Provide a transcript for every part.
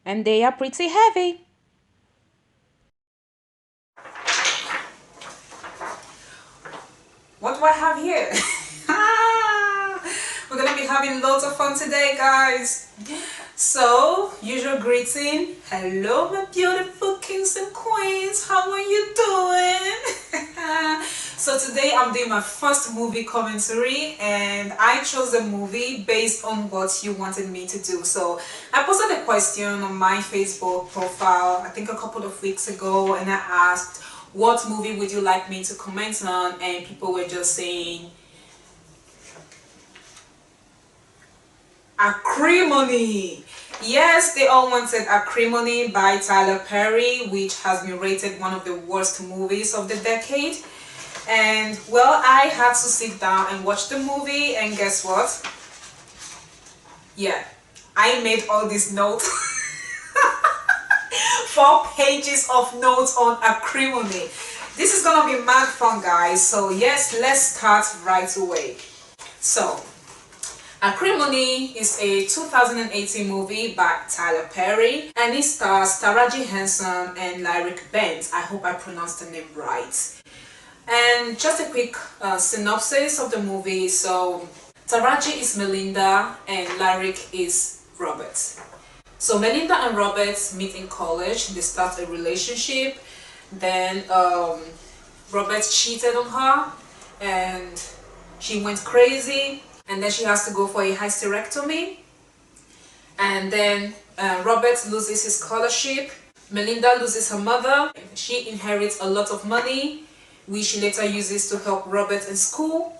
and they are pretty heavy. What do I have here? We're gonna be having loads of fun today, guys. So, usual greeting. Hello, my beautiful kings and queens. How are you doing? So today I'm doing my first movie commentary, and I chose a movie based on what you wanted me to do. So I posted a question on my Facebook profile, I think a couple of weeks ago, and I asked, what movie would you like me to comment on? And people were just saying Acrimony. Yes, they all wanted Acrimony by Tyler Perry, which has been rated one of the worst movies of the decade. And well, I had to sit down and watch the movie, and guess what? Yeah, I made all these notes. 4 pages of notes on Acrimony. This is gonna be mad fun, guys. So yes, let's start right away. So Acrimony is a 2018 movie by Tyler Perry, and it stars Taraji Henson and Lyric Benz. I hope I pronounced the name right. And just a quick synopsis of the movie. So Taraji is Melinda and Lyric is Robert. So Melinda and Robert meet in college. They start a relationship. Then Robert cheated on her and she went crazy, and then she has to go for a hysterectomy. And then Robert loses his scholarship. Melinda loses her mother. She inherits a lot of money, which she later uses to help Robert in school.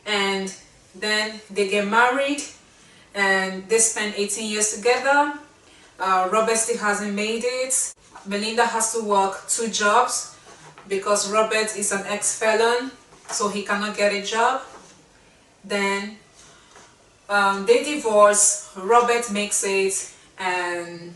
And then they get married and they spend 18 years together. Robert still hasn't made it. Melinda has to work 2 jobs because Robert is an ex-felon, so he cannot get a job. Then they divorce, Robert makes it, and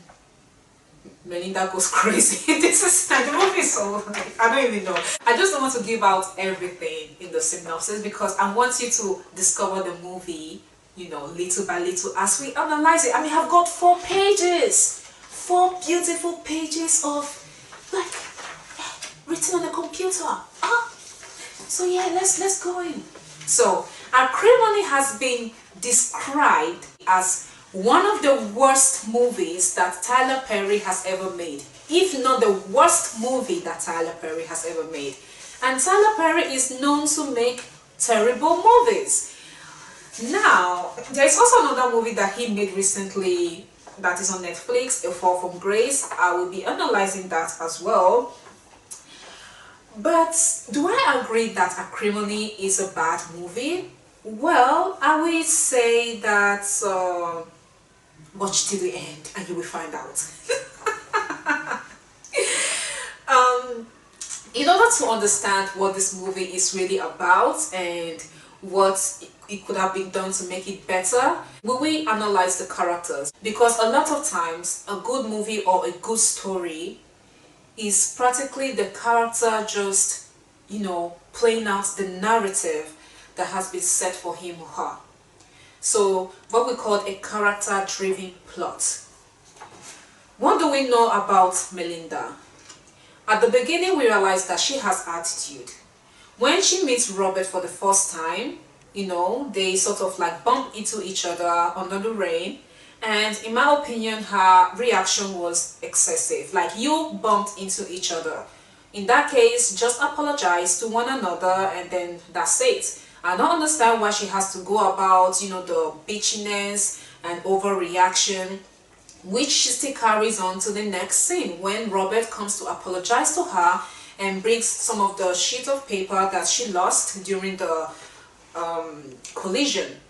Melinda goes crazy. This is the movie, so I don't even know. I just don't want to give out everything in the synopsis because I want you to discover the movie, you know, little by little as we analyze it. I mean, I've got 4 pages, 4 beautiful pages of like written on a computer. So yeah, let's go in. So Acrimony has been described as one of the worst movies that Tyler Perry has ever made, if not the worst movie that Tyler Perry has ever made. And Tyler Perry is known to make terrible movies. Now, there's also another movie that he made recently that is on Netflix, A Fall from Grace. I will be analyzing that as well. But do I agree that Acrimony is a bad movie? Well, I will say that watch till the end and you will find out. In order to understand what this movie is really about and what it could have been done to make it better, we will analyze the characters, because a lot of times a good movie or a good story is practically the character just, you know, playing out the narrative that has been set for him or her. So what we call a character-driven plot. What do we know about Melinda? At the beginning, we realize that she has attitude. When she meets Robert for the first time, you know, they sort of like bump into each other under the rain. And in my opinion, her reaction was excessive. Like, you bumped into each other. In that case, just apologize to one another and then that's it. I don't understand why she has to go about, you know, the bitchiness and overreaction, which she still carries on to the next scene when Robert comes to apologize to her and brings some of the sheet of paper that she lost during the collision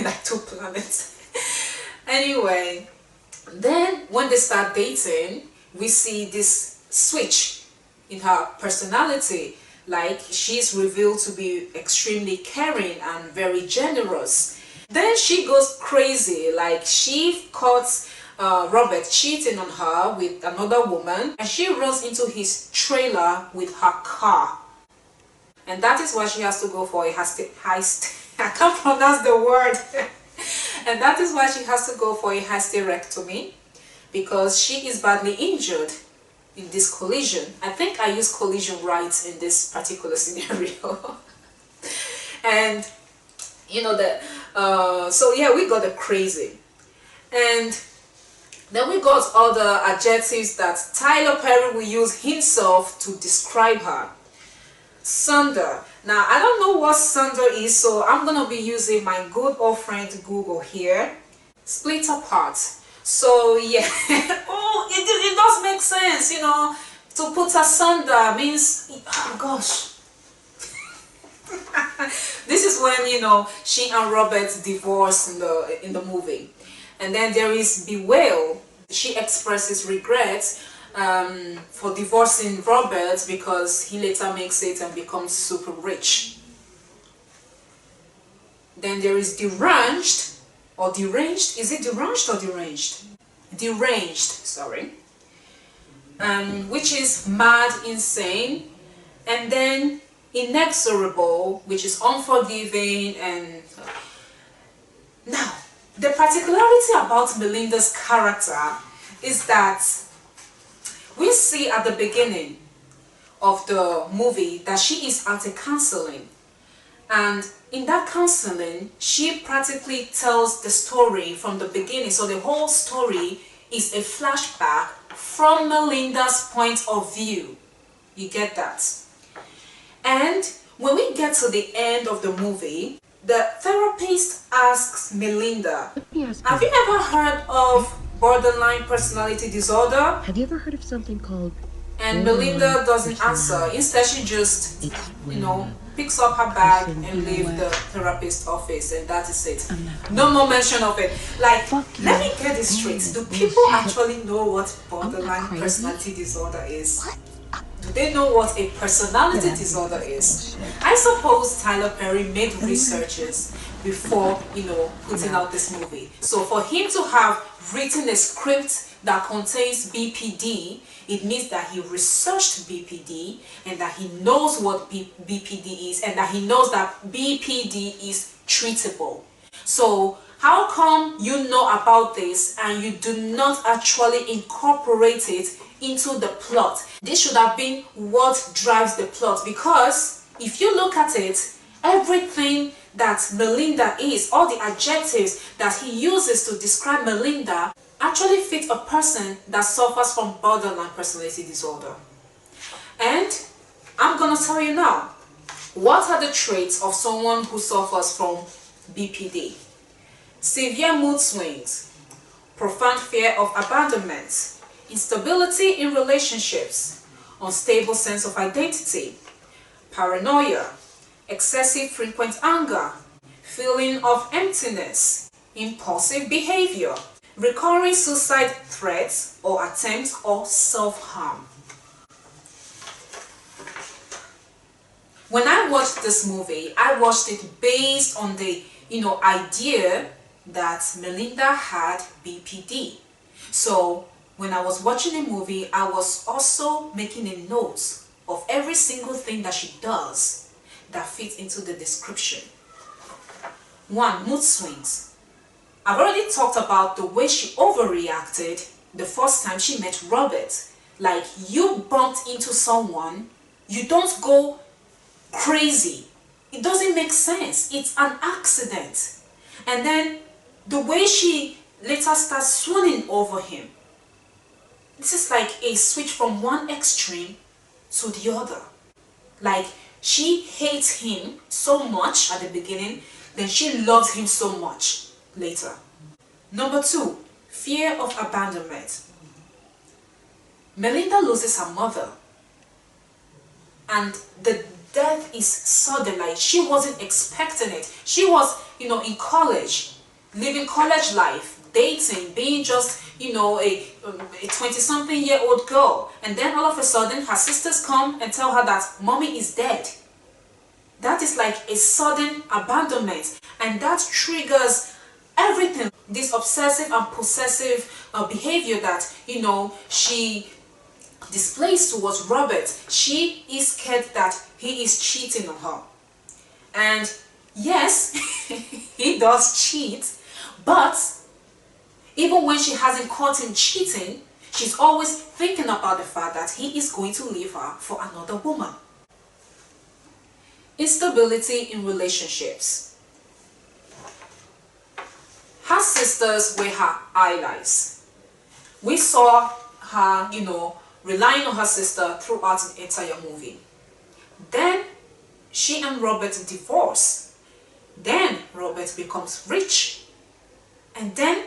that took place. Anyway, then when they start dating, we see this switch in her personality. Like, she's revealed to be extremely caring and very generous. Then she goes crazy, like she caught Robert cheating on her with another woman, and she runs into his trailer with her car. And that is why she has to go for a heist. I can't pronounce the word. And that is why she has to go for a hysterectomy. because she is badly injured in this collision. I think I used collision right in this particular scenario. And you know that, so yeah, we got the crazy. And then we got other adjectives that Tyler Perry will use himself to describe her. Sunder. Now, I don't know what sunder is, so I'm going to be using my good old friend Google here. Split apart. So, yeah. Oh, it does make sense, you know. To put asunder means, oh gosh. This is when, you know, she and Robert divorce in the movie. And then there is bewail. She expresses regret for divorcing Robert because he later makes it and becomes super rich. Then there is deranged or deranged. Is it deranged or deranged? Deranged, sorry. Which is mad, insane. And then inexorable, which is unforgiving. And now, the particularity about Melinda's character is that we see at the beginning of the movie that she is at a counseling, and in that counseling she practically tells the story from the beginning. So the whole story is a flashback from Melinda's point of view. You get that? And when we get to the end of the movie, the therapist asks Melinda, have you ever heard of borderline personality disorder? Have you ever heard of something called... And Melinda doesn't answer. Instead, she just, you know, picks up her bag and leaves the therapist's office, and that is it. No more mention of it. Like, let me get this straight. Do people actually know what borderline personality disorder is? Do they know what a personality disorder is? I suppose Tyler Perry made researches before, you know, putting out this movie. So for him to have written a script that contains BPD, it means that he researched BPD and that he knows what BPD is and that he knows that BPD is treatable. So how come you know about this and you do not actually incorporate it into the plot? This should have been what drives the plot, because if you look at it, everything that Melinda is, all the adjectives that he uses to describe Melinda actually fit a person that suffers from borderline personality disorder. And I'm gonna tell you now, what are the traits of someone who suffers from BPD? Severe mood swings, profound fear of abandonment, instability in relationships, unstable sense of identity, paranoia, excessive frequent anger, feeling of emptiness, impulsive behavior, recurring suicide threats or attempts, or self-harm. When I watched this movie, I watched it based on the, you know, idea that Melinda had BPD. So when I was watching the movie, I was also making a note of every single thing that she does that fits into the description. 1. Mood swings. I've already talked about the way she overreacted the first time she met Robert. Like, you bumped into someone, you don't go crazy. It doesn't make sense. It's an accident. And then the way she later starts swooning over him. This is like a switch from one extreme to the other. Like, she hates him so much at the beginning, then she loves him so much later. Number 2, fear of abandonment. Melinda loses her mother, and the death is sudden. Like, she wasn't expecting it. She was, you know, in college, living college life, dating, being just, you know, a 20-something-year-old girl, and then all of a sudden her sisters come and tell her that mommy is dead. That is like a sudden abandonment, and that triggers everything. This obsessive and possessive behavior that, you know, she displays towards Robert. She is scared that he is cheating on her. And yes, he does cheat, but Even when she hasn't caught him cheating, she's always thinking about the fact that he is going to leave her for another woman. Instability in relationships. Her sisters were her allies. We saw her, relying on her sister throughout the entire movie. Then she and Robert divorce. Then Robert becomes rich. And then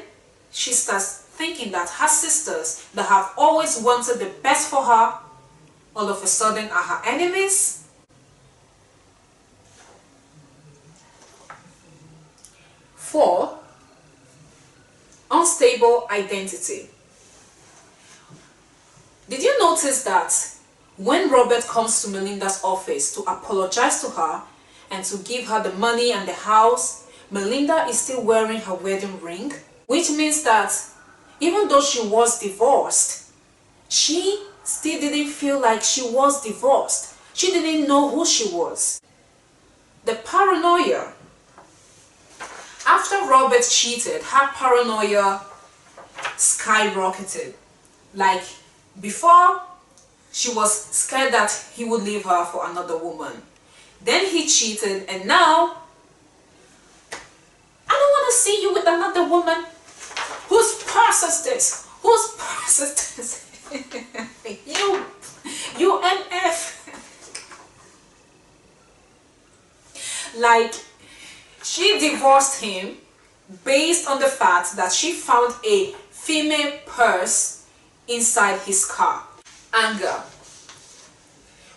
she starts thinking that her sisters that have always wanted the best for her, all of a sudden are her enemies. Four, unstable identity. Did you notice that when Robert comes to Melinda's office to apologize to her and to give her the money and the house, Melinda is still wearing her wedding ring, which means that even though she was divorced, she still didn't feel like she was divorced. She didn't know who she was. The paranoia. After Robert cheated, her paranoia skyrocketed. Like before, she was scared that he would leave her for another woman. Then he cheated, and now, I don't want to see you with another woman. Whose purse is this? Whose purse is this? you MF. Like, she divorced him based on the fact that she found a female purse inside his car. Anger.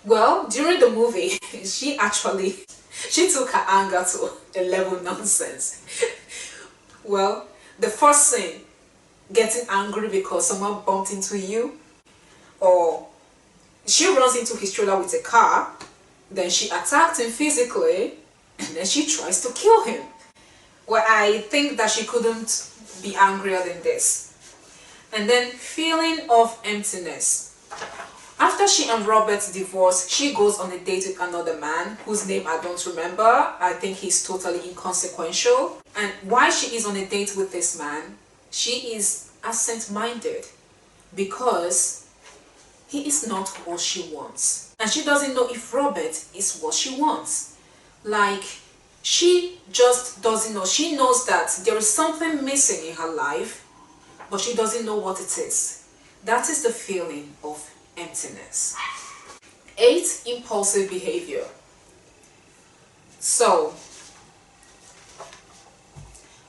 Well, during the movie, she took her anger to a level nonsense. Well, the first thing, getting angry because someone bumped into you, or she runs into his trailer with a car, then she attacked him physically, and then she tries to kill him. Well, I think that she couldn't be angrier than this. And then feeling of emptiness. After she and Robert divorce, she goes on a date with another man whose name I don't remember. I think he's totally inconsequential. And while she is on a date with this man, she is absent-minded because he is not what she wants. And she doesn't know if Robert is what she wants. Like, she just doesn't know. She knows that there is something missing in her life, but she doesn't know what it is. That is the feeling of emptiness. 8, impulsive behavior. So,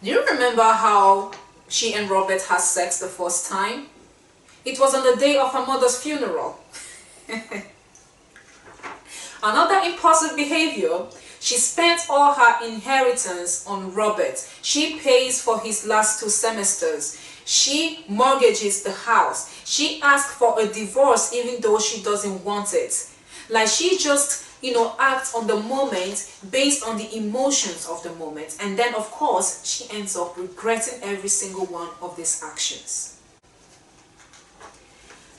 do you remember how she and Robert had sex the first time? It was on the day of her mother's funeral. Another impulsive behavior, she spent all her inheritance on Robert. She pays for his last 2 semesters. She mortgages the house. She asks for a divorce even though she doesn't want it. Like, she just, acts on the moment based on the emotions of the moment. And then, of course, she ends up regretting every single one of these actions.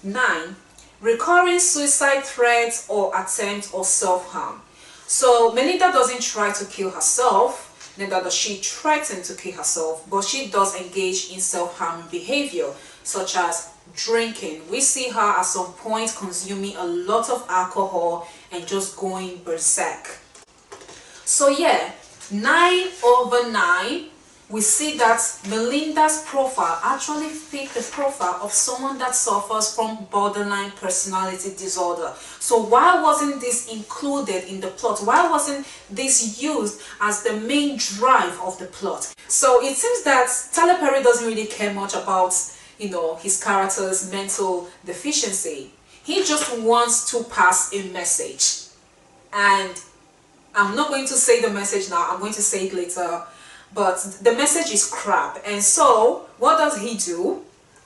9, recurring suicide threats or attempts or self-harm. So Melinda doesn't try to kill herself, neither does she threaten to kill herself, but she does engage in self-harming behavior, such as drinking. We see her at some point consuming a lot of alcohol and just going berserk. So yeah, 9/9, we see that Melinda's profile actually fits the profile of someone that suffers from borderline personality disorder. So why wasn't this included in the plot? Why wasn't this used as the main drive of the plot? So it seems that Tyler Perry doesn't really care much about, his character's mental deficiency. He just wants to pass a message. And I'm not going to say the message now, I'm going to say it later. But the message is crap. And so, what does he do?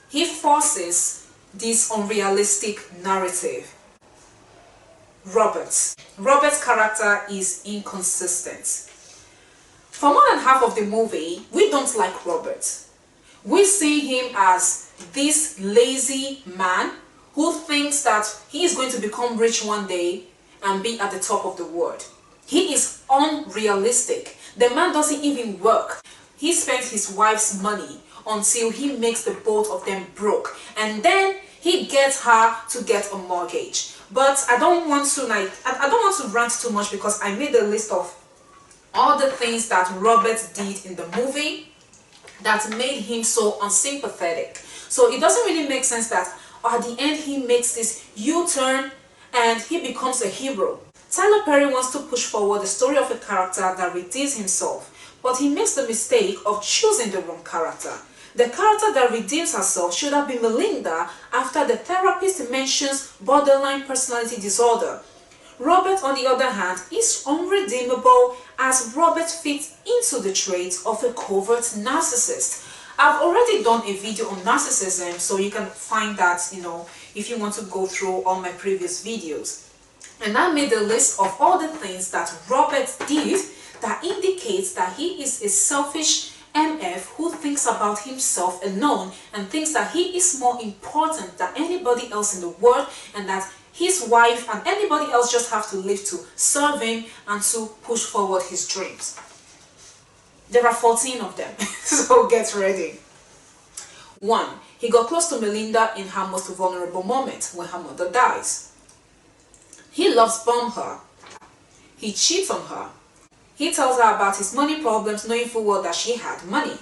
He forces this unrealistic narrative. Robert's character is inconsistent. For more than half of the movie, we don't like Robert. We see him as this lazy man who thinks that he is going to become rich one day and be at the top of the world. He is unrealistic. The man doesn't even work. He spends his wife's money until he makes the both of them broke, and then he gets her to get a mortgage. But I don't want to I don't want to rant too much, because I made a list of all the things that Robert did in the movie that made him so unsympathetic. So it doesn't really make sense that at the end he makes this U-turn and he becomes a hero. Tyler Perry wants to push forward the story of a character that redeems himself, but he makes the mistake of choosing the wrong character. The character that redeems herself should have been Melinda after the therapist mentions borderline personality disorder. Robert, on the other hand, is unredeemable as Robert fits into the traits of a covert narcissist. I've already done a video on narcissism, so you can find that, if you want to go through all my previous videos. And I made a list of all the things that Robert did that indicates that he is a selfish MF who thinks about himself alone and thinks that he is more important than anybody else in the world, and that his wife and anybody else just have to live to serve him and to push forward his dreams. There are 14 of them, so get ready. 1. He got close to Melinda in her most vulnerable moment, when her mother dies. He loves bomb her. He cheats on her. He tells her about his money problems, knowing full well that she had money.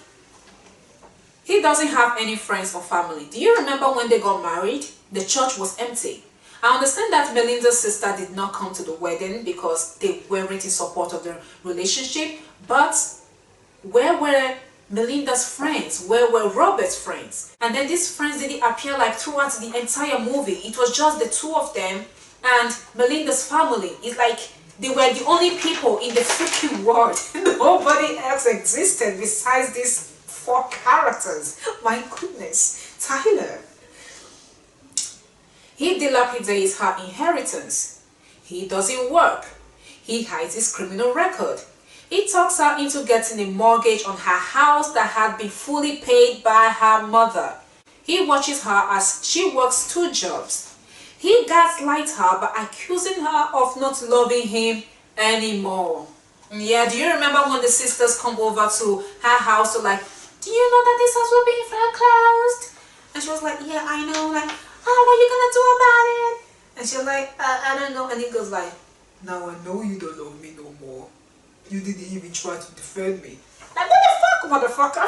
He doesn't have any friends or family. Do you remember when they got married? The church was empty. I understand that Melinda's sister did not come to the wedding because they weren't in support of the relationship, but where were Melinda's friends? Where were Robert's friends? And then these friends didn't appear like throughout the entire movie. It was just the two of them and Melinda's family. It's like they were the only people in the freaking world. Nobody else existed besides these 4 characters. My goodness. Tyler. He dilapidates her inheritance. He doesn't work. He hides his criminal record. He talks her into getting a mortgage on her house that had been fully paid by her mother. He watches her as she works 2 jobs. He gaslights her by accusing her of not loving him anymore. Yeah, do you remember when the sisters come over to her house to like, do you know that this house will be foreclosed? And she was like, yeah, I know. Like, oh, what are you gonna do about it? And she's like, I don't know. And he goes like, now I know you don't love me no more. You didn't even try to defend me. Like, what the fuck, motherfucker?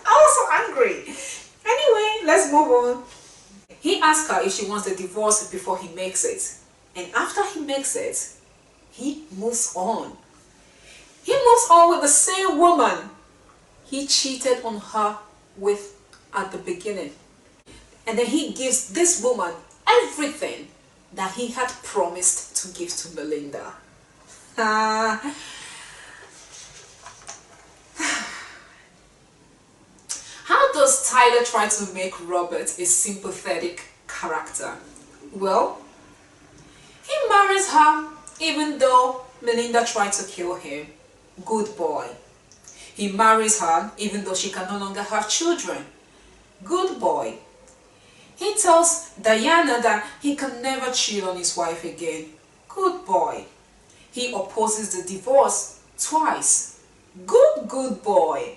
I was so angry. Anyway, let's move on. He asks her if she wants the divorce before he makes it. And after he makes it, he moves on. He moves on with the same woman he cheated on her with at the beginning. And then he gives this woman everything that he had promised to give to Melinda. How does Tyler try to make Robert a sympathetic character? Well, he marries her even though Melinda tried to kill him. Good boy. He marries her even though she can no longer have children. Good boy. He tells Diana that he can never cheat on his wife again. Good boy. He opposes the divorce twice. Good boy.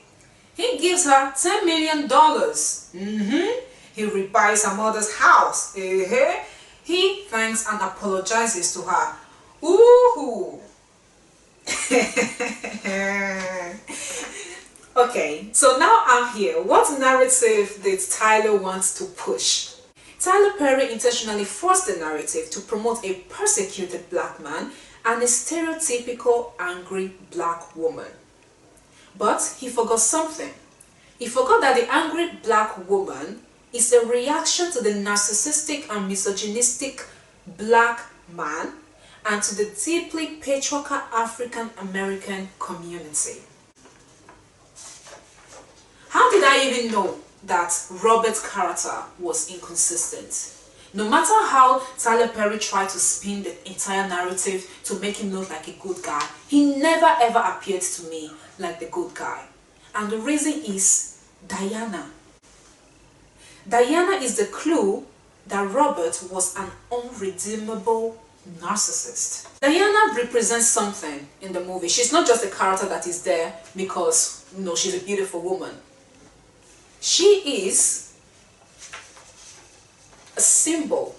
He gives her $10 million. He rebuys her mother's house. He thanks and apologizes to her. Ooh. Okay, so now I'm here. What narrative did Tyler want to push? Tyler Perry intentionally forced the narrative to promote a persecuted black man and a stereotypical angry black woman. But he forgot something. He forgot that the angry black woman is a reaction to the narcissistic and misogynistic black man and to the deeply patriarchal African American community. How did I even know that Robert's character was inconsistent? No matter how Tyler Perry tried to spin the entire narrative to make him look like a good guy, he never ever appeared to me like the good guy. And the reason is Diana. Diana is the clue that Robert was an unredeemable narcissist. Diana represents something in the movie. She's not just a character that is there because, she's a beautiful woman. She is a symbol.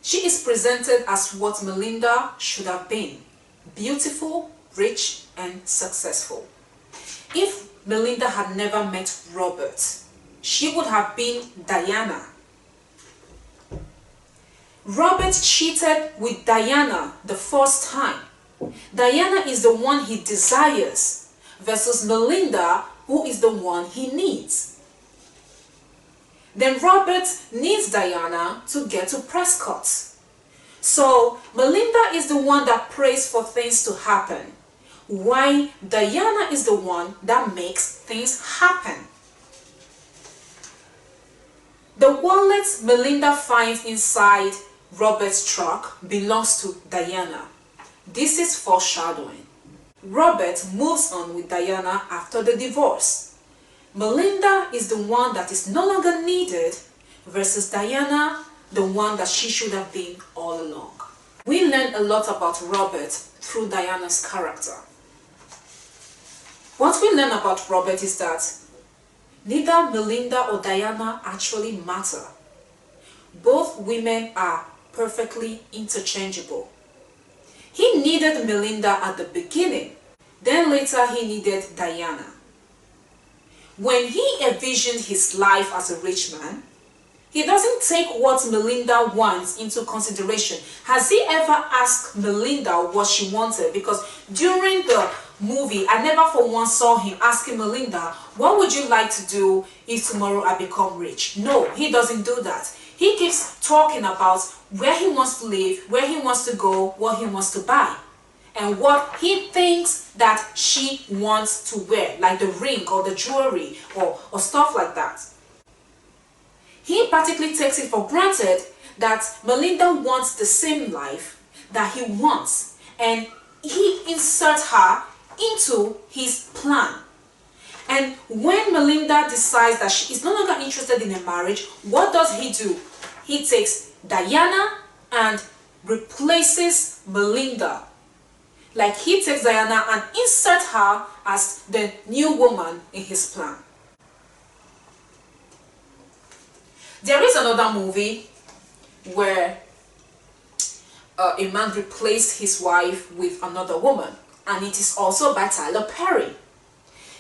She is presented as what Melinda should have been: beautiful, rich, and successful. If Melinda had never met Robert, she would have been Diana. Robert cheated with Diana the first time. Diana is the one he desires versus Melinda, who is the one he needs. Then Robert needs Diana to get to Prescott. So Melinda is the one that prays for things to happen, while Diana is the one that makes things happen. The wallet Melinda finds inside Robert's truck belongs to Diana. This is foreshadowing. Robert moves on with Diana after the divorce. Melinda is the one that is no longer needed versus Diana, the one that she should have been all along. We learn a lot about Robert through Diana's character. What we learn about Robert is that neither Melinda or Diana actually matter. Both women are perfectly interchangeable. He needed Melinda at the beginning, then later he needed Diana. When he envisioned his life as a rich man, he doesn't take what Melinda wants into consideration. Has he ever asked Melinda what she wanted? Because during the movie, I never for once saw him asking Melinda, what would you like to do if tomorrow I become rich? No, he doesn't do that. He keeps talking about where he wants to live, where he wants to go, what he wants to buy, and what he thinks that she wants to wear, like the ring or the jewelry or stuff like that. He practically takes it for granted that Melinda wants the same life that he wants, and he inserts her into his plan. And when Melinda decides that she is no longer interested in a marriage, what does he do? He takes Diana and replaces Melinda. Like he takes Diana and inserts her as the new woman in his plan. There is another movie where a man replaced his wife with another woman, and it is also by Tyler Perry.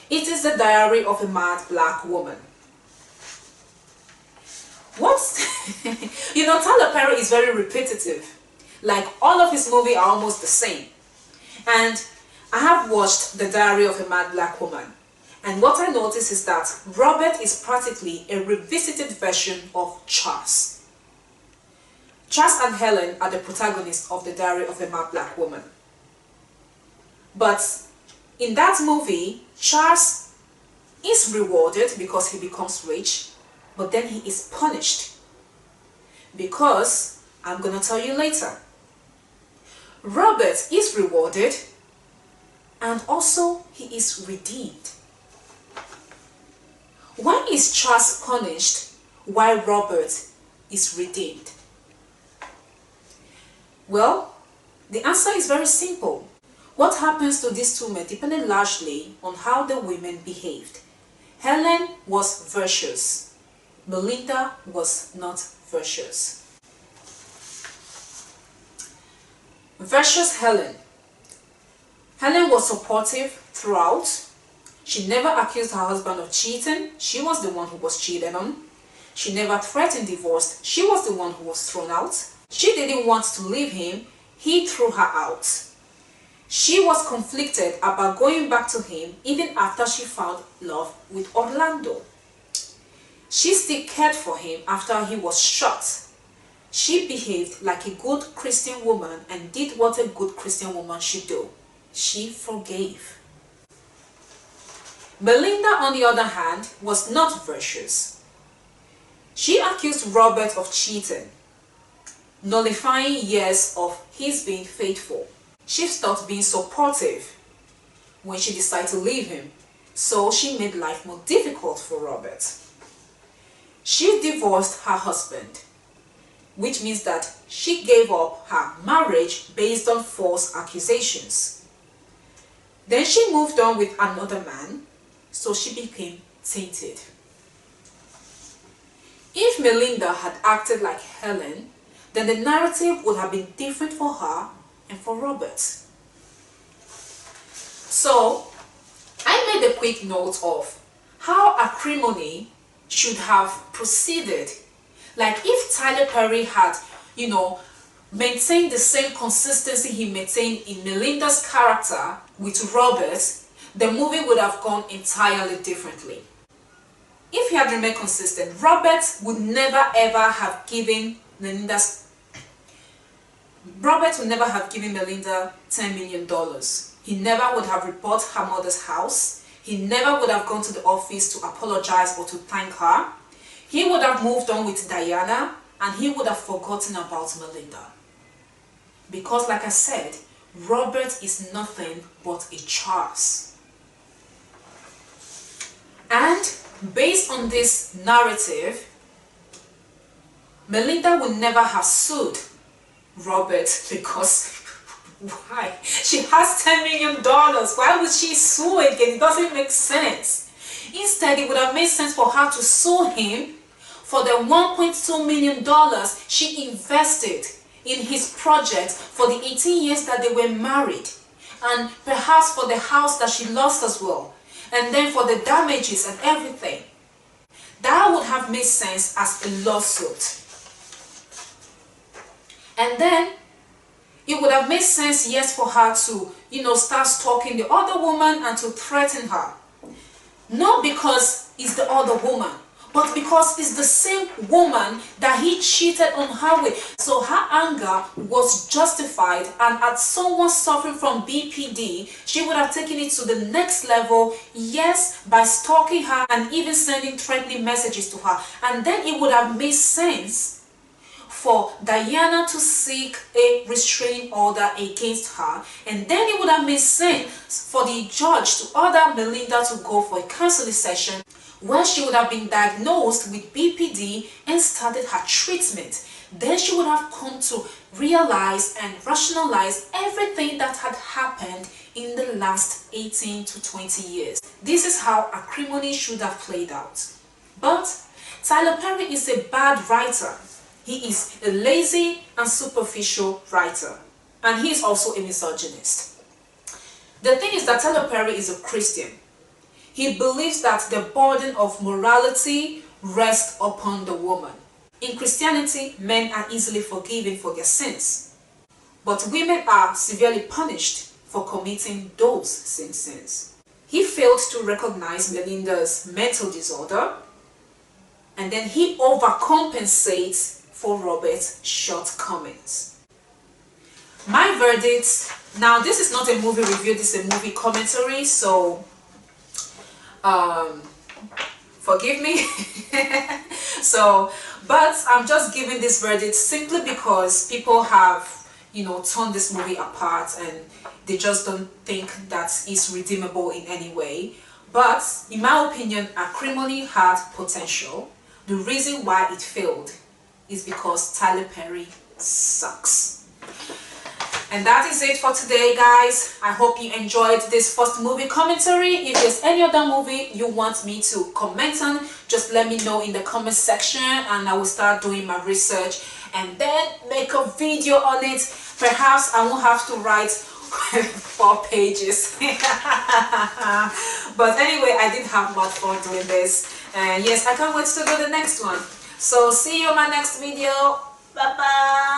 It is the Diary of a Mad Black Woman. Tyler Perry is very repetitive. Like all of his movies are almost the same. And I have watched The Diary of a Mad Black Woman. And what I noticed is that Robert is practically a revisited version of Charles. Charles and Helen are the protagonists of The Diary of a Mad Black Woman. But in that movie, Charles is rewarded because he becomes rich, but then he is punished. Because, I'm going to tell you later, Robert is rewarded and also he is redeemed. Why is Charles punished while Robert is redeemed? Well, the answer is very simple. What happens to these two men depended largely on how the women behaved. Helen was virtuous. Melinda was not virtuous. Virtuous Helen. Helen was supportive throughout. She never accused her husband of cheating. She was the one who was cheated on. She never threatened divorce. She was the one who was thrown out. She didn't want to leave him. He threw her out. She was conflicted about going back to him even after she found love with Orlando. She still cared for him after he was shot. She behaved like a good Christian woman and did what a good Christian woman should do. She forgave. Melinda, on the other hand, was not virtuous. She accused Robert of cheating, nullifying years of his being faithful. She stopped being supportive when she decided to leave him, so she made life more difficult for Robert. She divorced her husband. which means that she gave up her marriage based on false accusations. Then she moved on with another man, so she became tainted. If Melinda had acted like Helen, then the narrative would have been different for her and for Robert. So, I made a quick note of how Acrimony should have proceeded. Like if Tyler Perry had, maintained the same consistency he maintained in Melinda's character with Robert, the movie would have gone entirely differently. If he had remained consistent, Robert would never ever have given Melinda $10 million. He never would have reported her mother's house. He never would have gone to the office to apologize or to thank her. He would have moved on with Diana, and he would have forgotten about Melinda. Because like I said, Robert is nothing but a Charles. And based on this narrative, Melinda would never have sued Robert because why? She has $10 million. Why would she sue again? It doesn't make sense. Instead, it would have made sense for her to sue him for the $1.2 million she invested in his project for the 18 years that they were married, and perhaps for the house that she lost as well, and then for the damages and everything. That would have made sense as a lawsuit. And then it would have made sense, yes, for her to, start stalking the other woman and to threaten her. Not because it's the other woman, but because it's the same woman that he cheated on her with. So her anger was justified, and as someone suffering from BPD, she would have taken it to the next level, yes, by stalking her and even sending threatening messages to her. And then it would have made sense for Diana to seek a restraining order against her, and then it would have made sense for the judge to order Melinda to go for a counseling session where she would have been diagnosed with BPD and started her treatment. Then she would have come to realize and rationalize everything that had happened in the last 18 to 20 years. This is how Acrimony should have played out. But Tyler Perry is a bad writer. He is a lazy and superficial writer, and he is also a misogynist. The thing is that Tyler Perry is a Christian. He believes that the burden of morality rests upon the woman. In Christianity, men are easily forgiven for their sins, but women are severely punished for committing those same sins. He failed to recognize Melinda's mental disorder, and then he overcompensates for Robert's shortcomings. My verdict, now this is not a movie review, this is a movie commentary, so forgive me. But I'm just giving this verdict simply because people have, torn this movie apart and they just don't think that it's redeemable in any way. But in my opinion, Acrimony had potential. The reason why it failed is because Tyler Perry sucks. And that is it for today, guys. I hope you enjoyed this first movie commentary. If there's any other movie you want me to comment on, just let me know in the comment section and I will start doing my research and then make a video on it. Perhaps I won't have to write 4 pages. But anyway, I did have much fun doing this. And yes, I can't wait to do the next one. So see you in my next video. Bye bye.